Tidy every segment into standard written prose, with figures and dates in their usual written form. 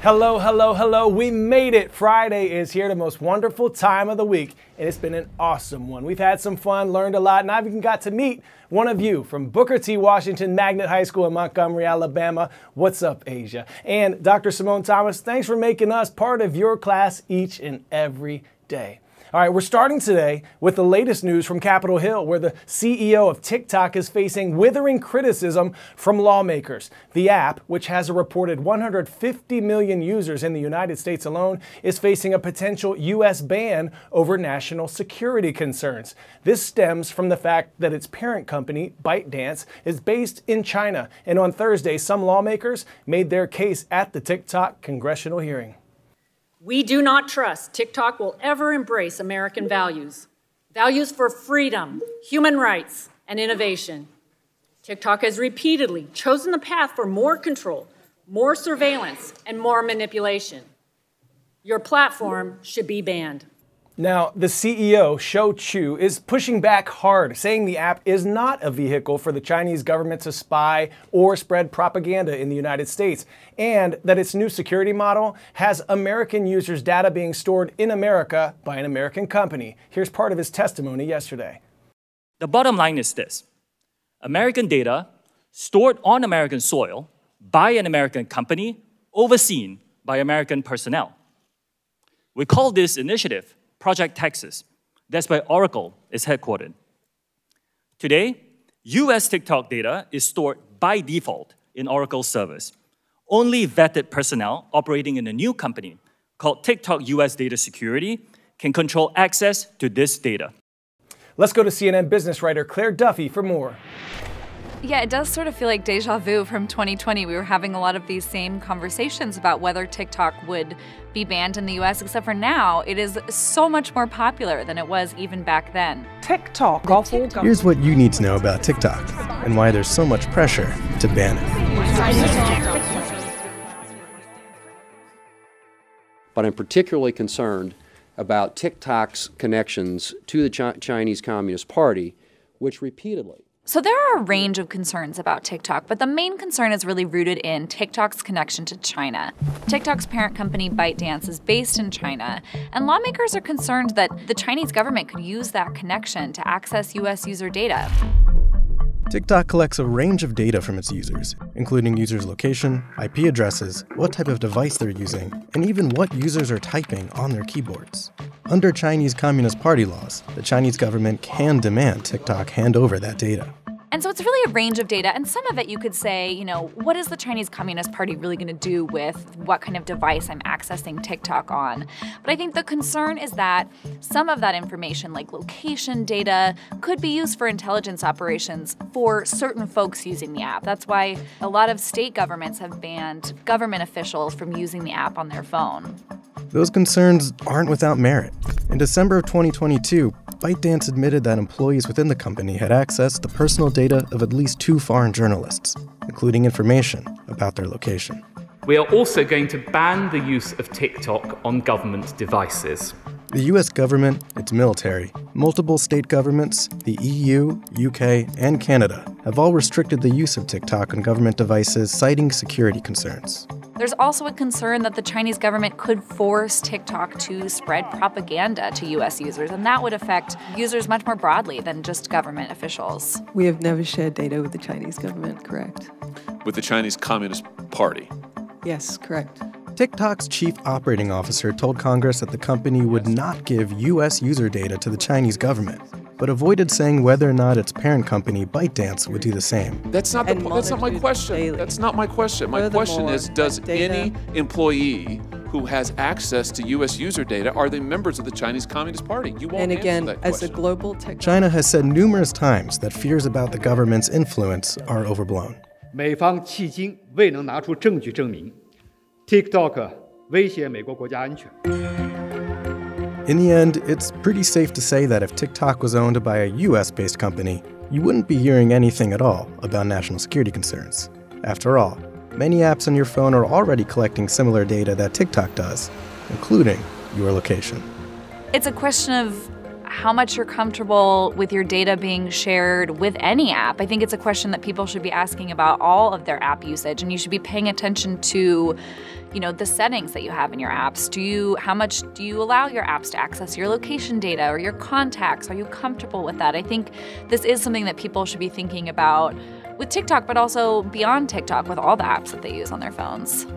Hello, hello, hello. We made it. Friday is here, the most wonderful time of the week, and it's been an awesome one. We've had some fun, learned a lot, and I've even got to meet one of you from Booker T. Washington Magnet High School in Montgomery, Alabama. What's up, Asia? And Dr. Simone Thomas, thanks for making us part of your class each and every day. All right, we're starting today with the latest news from Capitol Hill, where the CEO of TikTok is facing withering criticism from lawmakers. The app, which has a reported 150 million users in the United States alone, is facing a potential U.S. ban over national security concerns. This stems from the fact that its parent company, ByteDance, is based in China. And on Thursday, some lawmakers made their case at the TikTok congressional hearing. We do not trust TikTok will ever embrace American values. Values for freedom, human rights, and innovation. TikTok has repeatedly chosen the path for more control, more surveillance, and more manipulation. Your platform should be banned. Now, the CEO, Shou Chew, is pushing back hard, saying the app is not a vehicle for the Chinese government to spy or spread propaganda in the United States, and that its new security model has American users' data being stored in America by an American company. Here's part of his testimony yesterday. The bottom line is this: American data stored on American soil by an American company, overseen by American personnel. We call this initiative Project Texas. That's where Oracle is headquartered. Today, US TikTok data is stored by default in Oracle servers. Only vetted personnel operating in a new company called TikTok US Data Security can control access to this data. Let's go to CNN business writer Claire Duffy for more. Yeah, it does sort of feel like deja vu from 2020. We were having a lot of these same conversations about whether TikTok would be banned in the US, except for now it is so much more popular than it was even back then. TikTok. Here's what you need to know about TikTok and why there's so much pressure to ban it. But I'm particularly concerned about TikTok's connections to the Chinese Communist Party, which repeatedly. So there are a range of concerns about TikTok, but the main concern is really rooted in TikTok's connection to China. TikTok's parent company, ByteDance, is based in China, and lawmakers are concerned that the Chinese government could use that connection to access U.S. user data. TikTok collects a range of data from its users, including users' location, IP addresses, what type of device they're using, and even what users are typing on their keyboards. Under Chinese Communist Party laws, the Chinese government can demand TikTok hand over that data. And so it's really a range of data, and some of it you could say, what is the Chinese Communist Party really going to do with what kind of device I'm accessing TikTok on? But I think the concern is that some of that information, like location data, could be used for intelligence operations for certain folks using the app. That's why a lot of state governments have banned government officials from using the app on their phone. Those concerns aren't without merit. In December of 2022, ByteDance admitted that employees within the company had accessed the personal data of at least 2 foreign journalists, including information about their location. We are also going to ban the use of TikTok on government devices. The US government, its military, multiple state governments, the EU, UK, and Canada have all restricted the use of TikTok on government devices, citing security concerns. There's also a concern that the Chinese government could force TikTok to spread propaganda to U.S. users, and that would affect users much more broadly than just government officials. We have never shared data with the Chinese government, correct? With the Chinese Communist Party? Yes, correct. TikTok's chief operating officer told Congress that the company would not give U.S. user data to the Chinese government, but avoided saying whether or not its parent company, ByteDance, would do the same. That's not my question. Daily. That's not my question. My question is, does any employee who has access to U.S. user data, are they members of the Chinese Communist Party? You won't And again, answer that as a question. global tech... China has said numerous times that fears about the government's influence are overblown. 美方迄今未能拿出证据证明 TikTok 威胁美国国家安全。 In the end, it's pretty safe to say that if TikTok was owned by a US-based company, you wouldn't be hearing anything at all about national security concerns. After all, many apps on your phone are already collecting similar data that TikTok does, including your location. It's a question of how much you're comfortable with your data being shared with any app. I think it's a question that people should be asking about all of their app usage, and you should be paying attention to, you know, the settings that you have in your apps. How much do you allow your apps to access your location data or your contacts? Are you comfortable with that? I think this is something that people should be thinking about with TikTok, but also beyond TikTok with all the apps that they use on their phones.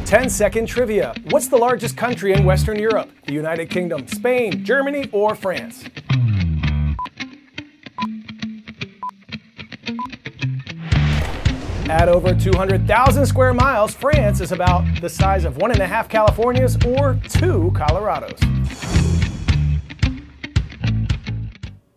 10-second trivia. What's the largest country in Western Europe? The United Kingdom, Spain, Germany, or France? At over 200,000 square miles, France is about the size of 1.5 Californias or 2 Colorados.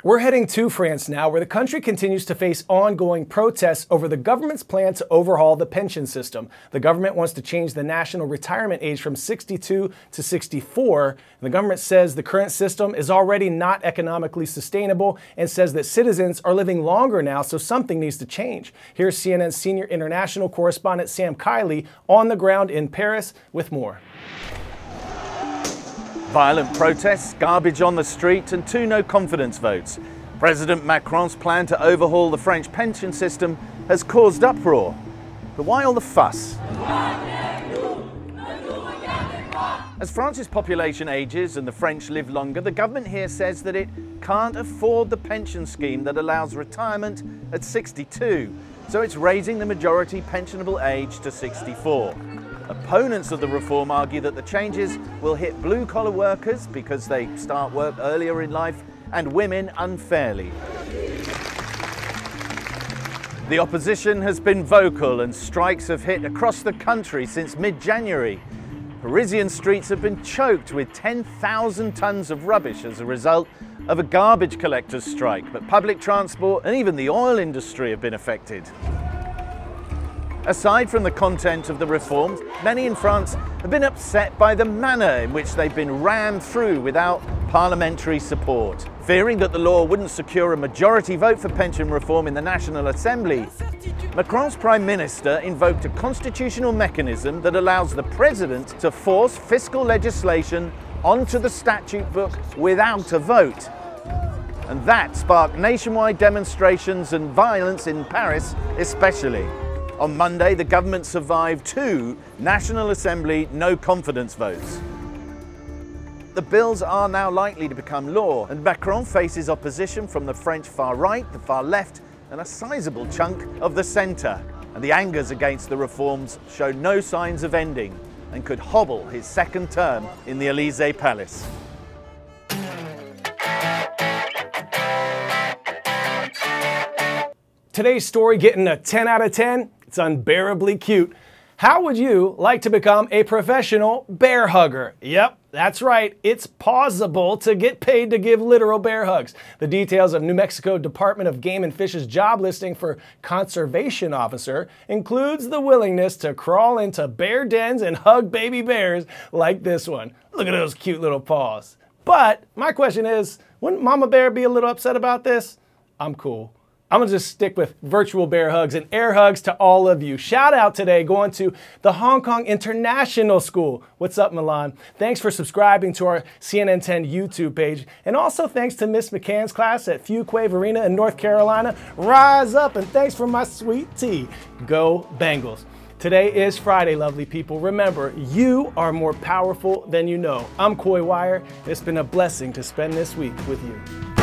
We're heading to France now, where the country continues to face ongoing protests over the government's plan to overhaul the pension system. The government wants to change the national retirement age from 62 to 64. And the government says the current system is already not economically sustainable and says that citizens are living longer now, so something needs to change. Here's CNN's senior international correspondent Sam Kiley on the ground in Paris with more. Violent protests, garbage on the street, and 2 no-confidence votes. President Macron's plan to overhaul the French pension system has caused uproar. But why all the fuss? As France's population ages and the French live longer, the government here says that it can't afford the pension scheme that allows retirement at 62, so it's raising the majority pensionable age to 64. Opponents of the reform argue that the changes will hit blue-collar workers because they start work earlier in life, and women unfairly. The opposition has been vocal, and strikes have hit across the country since mid-January. Parisian streets have been choked with 10,000 tons of rubbish as a result of a garbage collectors' strike, but public transport and even the oil industry have been affected. Aside from the content of the reforms, many in France have been upset by the manner in which they've been rammed through without parliamentary support. Fearing that the law wouldn't secure a majority vote for pension reform in the National Assembly, Macron's Prime Minister invoked a constitutional mechanism that allows the President to force fiscal legislation onto the statute book without a vote. And that sparked nationwide demonstrations and violence in Paris especially. On Monday, the government survived 2 National Assembly no-confidence votes. The bills are now likely to become law, and Macron faces opposition from the French far right, the far left, and a sizable chunk of the centre. And the angers against the reforms show no signs of ending and could hobble his second term in the Élysée Palace. Today's story getting a 10 out of 10. It's unbearably cute. How would you like to become a professional bear hugger? Yep, that's right. It's possible to get paid to give literal bear hugs. The details of New Mexico Department of Game and Fish's job listing for conservation officer includes the willingness to crawl into bear dens and hug baby bears like this one. Look at those cute little paws. But my question is, wouldn't Mama Bear be a little upset about this? I'm cool. I'm gonna just stick with virtual bear hugs and air hugs to all of you. Shout out today going to the Hong Kong International School. What's up, Milan? Thanks for subscribing to our CNN 10 YouTube page. And also thanks to Miss McCann's class at Fuquay Arena in North Carolina. Rise up, and thanks for my sweet tea. Go Bengals. Today is Friday, lovely people. Remember, you are more powerful than you know. I'm Coy Wire. It's been a blessing to spend this week with you.